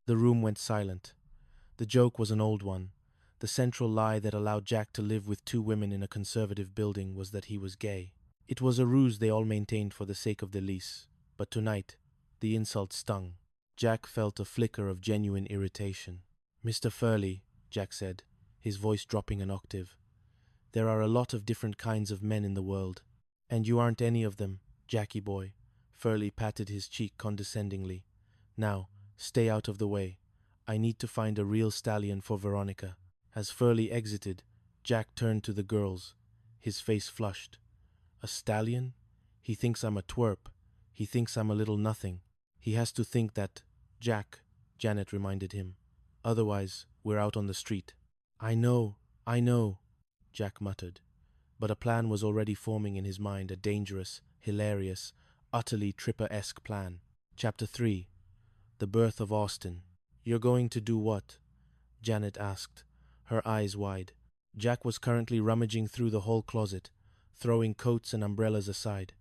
The room went silent. The joke was an old one. The central lie that allowed Jack to live with two women in a conservative building was that he was gay. It was a ruse they all maintained for the sake of the lease. But tonight, the insult stung. Jack felt a flicker of genuine irritation. "Mr. Furley," Jack said, his voice dropping an octave, "there are a lot of different kinds of men in the world. And you aren't any of them, Jackie boy." Furley patted his cheek condescendingly. "Now, stay out of the way. I need to find a real stallion for Veronica." As Furley exited, Jack turned to the girls. His face flushed. "A stallion? He thinks I'm a twerp. He thinks I'm a little nothing. He has to think that, Jack," Janet reminded him. "Otherwise, we're out on the street." I know," Jack muttered. But a plan was already forming in his mind, a dangerous, hilarious, utterly Tripper-esque plan. Chapter 3. The Birth of Austin. "You're going to do what?" Janet asked, her eyes wide. Jack was currently rummaging through the hall closet, throwing coats and umbrellas aside.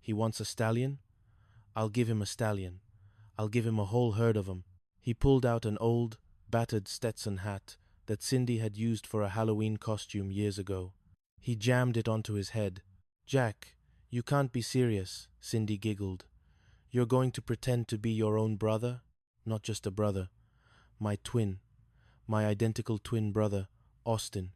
"He wants a stallion? I'll give him a stallion. I'll give him a whole herd of 'em." He pulled out an old, battered Stetson hat that Cindy had used for a Halloween costume years ago. He jammed it onto his head. "Jack, you can't be serious," Cindy giggled. "You're going to pretend to be your own brother? Not just a brother. My twin. My identical twin brother, Austin.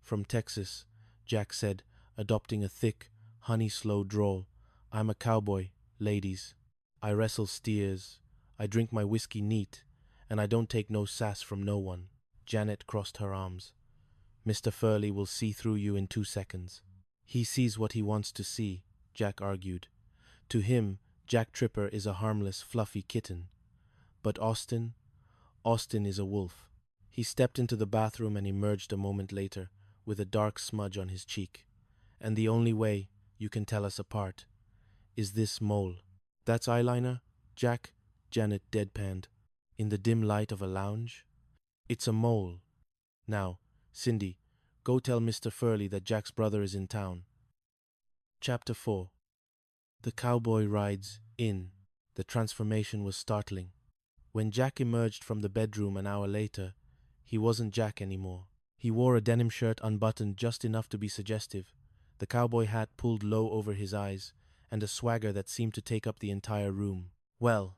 From Texas," Jack said, adopting a thick, honey-slow drawl. "I'm a cowboy, ladies. I wrestle steers. I drink my whiskey neat, and I don't take no sass from no one." Janet crossed her arms. "Mr. Furley will see through you in 2 seconds." "He sees what he wants to see," Jack argued. "To him, Jack Tripper is a harmless, fluffy kitten. But Austin is a wolf." He stepped into the bathroom and emerged a moment later, with a dark smudge on his cheek. "And the only way you can tell us apart is this mole." "That's eyeliner, Jack?" Janet deadpanned. "In the dim light of a lounge?" "It's a mole. Now, Cindy, go tell Mr. Furley that Jack's brother is in town." Chapter 4. The cowboy rides in. The transformation was startling. When Jack emerged from the bedroom an hour later, he wasn't Jack anymore. He wore a denim shirt unbuttoned just enough to be suggestive, the cowboy hat pulled low over his eyes, and a swagger that seemed to take up the entire room. "Well,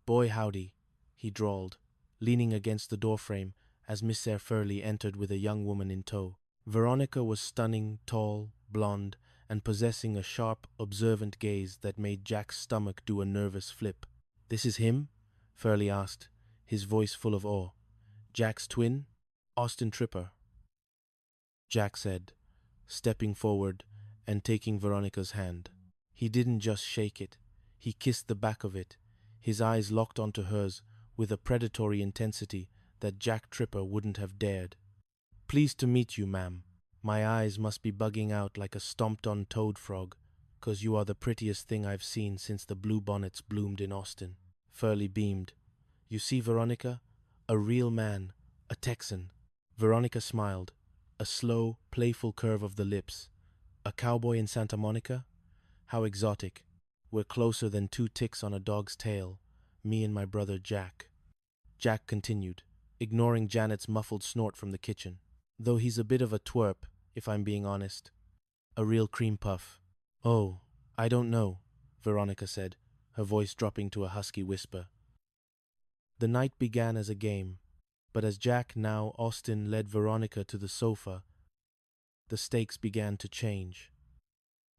boy howdy," he drawled, leaning against the doorframe as Mr. Furley entered with a young woman in tow. Veronica was stunning, tall, blonde, and possessing a sharp, observant gaze that made Jack's stomach do a nervous flip. "This is him?" Furley asked, his voice full of awe. "Jack's twin? Austin Tripper," Jack said, stepping forward and taking Veronica's hand. He didn't just shake it, he kissed the back of it, his eyes locked onto hers with a predatory intensity that Jack Tripper wouldn't have dared. "Pleased to meet you, ma'am. My eyes must be bugging out like a stomped-on toad frog, 'cause you are the prettiest thing I've seen since the bluebonnets bloomed in Austin." Furley beamed. "You see, Veronica? A real man, a Texan." Veronica smiled, a slow, playful curve of the lips. "A cowboy in Santa Monica? How exotic. We're closer than 2 ticks on a dog's tail, me and my brother Jack." Jack continued, ignoring Janet's muffled snort from the kitchen. "Though he's a bit of a twerp, if I'm being honest. A real cream puff." "Oh, I don't know," Veronica said, her voice dropping to a husky whisper. The night began as a game, but as Jack, now Austin, led Veronica to the sofa, the stakes began to change.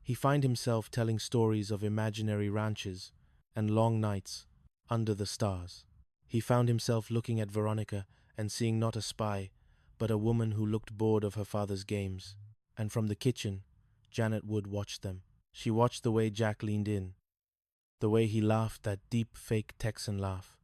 He found himself telling stories of imaginary ranches and long nights under the stars. He found himself looking at Veronica and seeing not a spy, but a woman who looked bored of her father's games. And from the kitchen, Janet Wood watched them. She watched the way Jack leaned in, the way he laughed that deep, fake Texan laugh,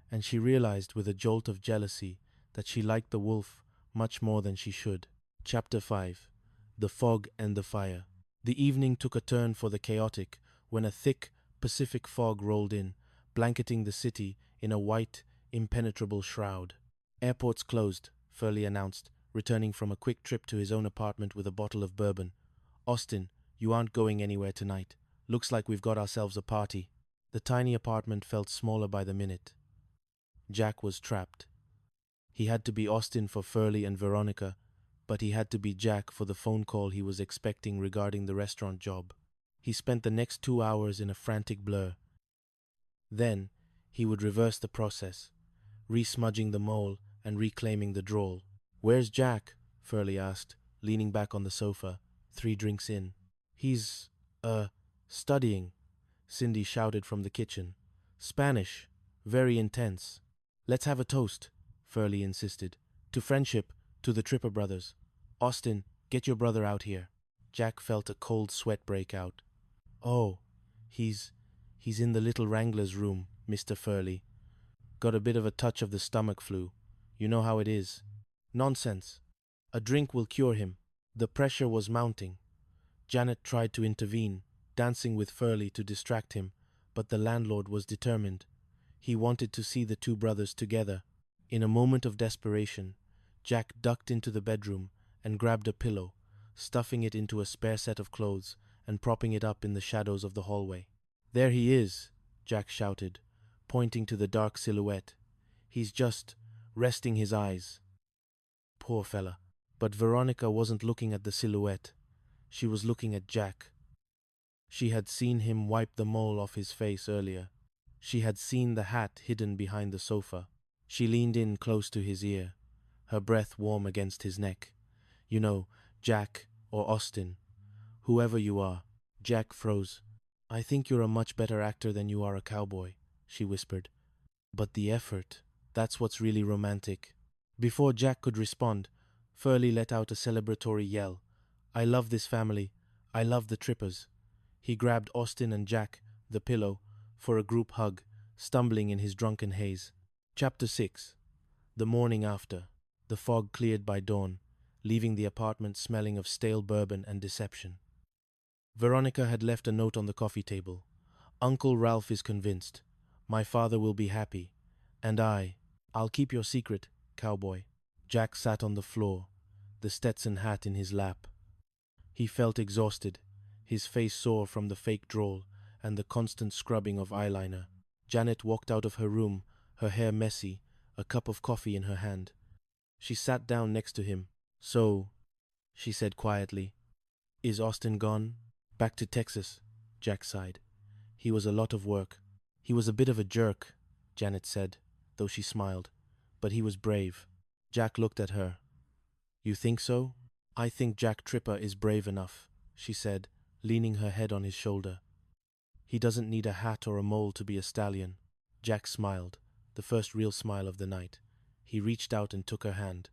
and she realized with a jolt of jealousy that she liked the wolf much more than she should. Chapter 5. The Fog and the Fire. The evening took a turn for the chaotic when a thick Pacific fog rolled in, blanketing the city in a white, impenetrable shroud. "Airport's closed," Furley announced, returning from a quick trip to his own apartment with a bottle of bourbon. "Austin, you aren't going anywhere tonight. Looks like we've got ourselves a party." The tiny apartment felt smaller by the minute. Jack was trapped. He had to be Austin for Furley and Veronica, but he had to be Jack for the phone call he was expecting regarding the restaurant job. He spent the next 2 hours in a frantic blur. Then, he would reverse the process, re-smudging the mole and reclaiming the drawl. "Where's Jack?" Furley asked, leaning back on the sofa, 3 drinks in. He's, studying," Cindy shouted from the kitchen. "Spanish. Very intense." "Let's have a toast," Furley insisted. "To friendship, to the Tripper brothers. Austin, get your brother out here." Jack felt a cold sweat break out. "Oh, he's in the little Wrangler's room, Mr. Furley. Got a bit of a touch of the stomach flu. You know how it is." "Nonsense. A drink will cure him." The pressure was mounting. Janet tried to intervene, dancing with Furley to distract him, but the landlord was determined. He wanted to see the 2 brothers together. In a moment of desperation, Jack ducked into the bedroom and grabbed a pillow, stuffing it into a spare set of clothes and propping it up in the shadows of the hallway. "There he is," Jack shouted, pointing to the dark silhouette. "He's just resting his eyes." Poor fella. But Veronica wasn't looking at the silhouette. She was looking at Jack. She had seen him wipe the mole off his face earlier. She had seen the hat hidden behind the sofa. She leaned in close to his ear, her breath warm against his neck. "You know, Jack, or Austin, whoever you are." Jack froze. "I think you're a much better actor than you are a cowboy," she whispered. "But the effort, that's what's really romantic." Before Jack could respond, Furley let out a celebratory yell. "I love this family. I love the Trippers." He grabbed Austin and Jack, the pillow, for a group hug, stumbling in his drunken haze. Chapter 6. The morning after. The fog cleared by dawn, leaving the apartment smelling of stale bourbon and deception. Veronica had left a note on the coffee table. "Uncle Ralph is convinced. My father will be happy. And I'll keep your secret, cowboy." Jack sat on the floor, the Stetson hat in his lap. He felt exhausted, his face sore from the fake drawl and the constant scrubbing of eyeliner. Janet walked out of her room, her hair messy, a cup of coffee in her hand. She sat down next to him. "So," she said quietly, "is Austin gone?" "Back to Texas," Jack sighed. "He was a lot of work." "He was a bit of a jerk," Janet said, though she smiled. "But he was brave." Jack looked at her. "You think so?" "I think Jack Tripper is brave enough," she said, leaning her head on his shoulder. "He doesn't need a hat or a mole to be a stallion." Jack smiled, the first real smile of the night. He reached out and took her hand.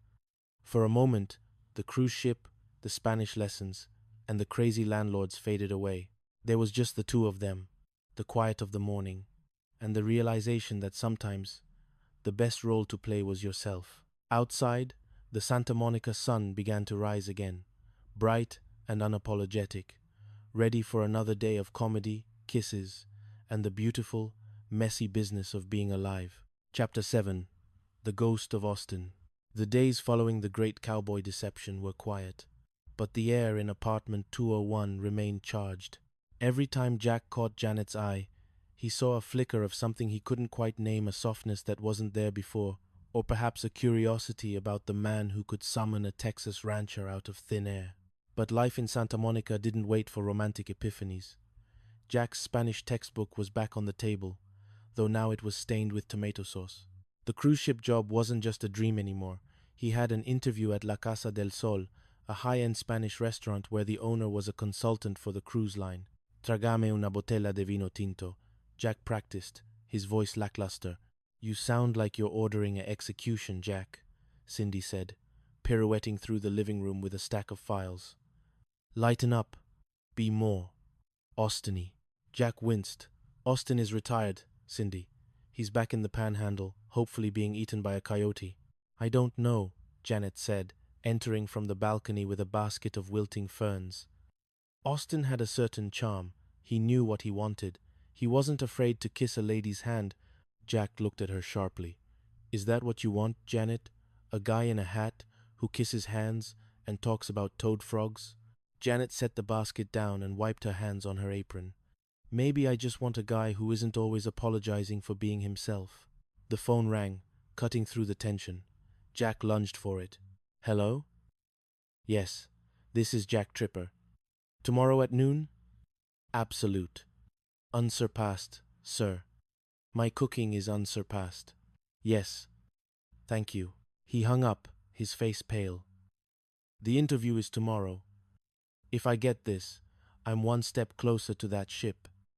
For a moment, the cruise ship, the Spanish lessons, and the crazy landlords faded away. There was just the 2 of them, the quiet of the morning, and the realization that sometimes the best role to play was yourself. Outside, the Santa Monica sun began to rise again, bright and unapologetic, ready for another day of comedy, kisses, and the beautiful, messy business of being alive. Chapter 7. The Ghost of Austin. The days following the great cowboy deception were quiet, but the air in apartment 201 remained charged. Every time Jack caught Janet's eye, he saw a flicker of something he couldn't quite name, a softness that wasn't there before, or perhaps a curiosity about the man who could summon a Texas rancher out of thin air. But life in Santa Monica didn't wait for romantic epiphanies. Jack's Spanish textbook was back on the table, though now it was stained with tomato sauce. The cruise ship job wasn't just a dream anymore. He had an interview at La Casa del Sol, a high-end Spanish restaurant where the owner was a consultant for the cruise line. "Tragame una botella de vino tinto," Jack practiced, his voice lackluster. "You sound like you're ordering an execution, Jack," Cindy said, pirouetting through the living room with a stack of files. "Lighten up. Be more Austin-y." Jack winced. "Austin is retired, Cindy. He's back in the panhandle, hopefully being eaten by a coyote." "I don't know," Janet said, entering from the balcony with a basket of wilting ferns. Austin had a certain charm. He knew what he wanted. He wasn't afraid to kiss a lady's hand. Jack looked at her sharply. "Is that what you want, Janet? A guy in a hat who kisses hands and talks about toad frogs?" Janet set the basket down and wiped her hands on her apron. "Maybe I just want a guy who isn't always apologizing for being himself." The phone rang. cutting through the tension. Jack lunged for it. Hello? Yes, this is Jack Tripper. Tomorrow at noon? Absolute. Unsurpassed, sir. My cooking is unsurpassed. Yes. Thank you. He hung up, his face pale. The interview is tomorrow. If I get this, I'm one step closer to that ship.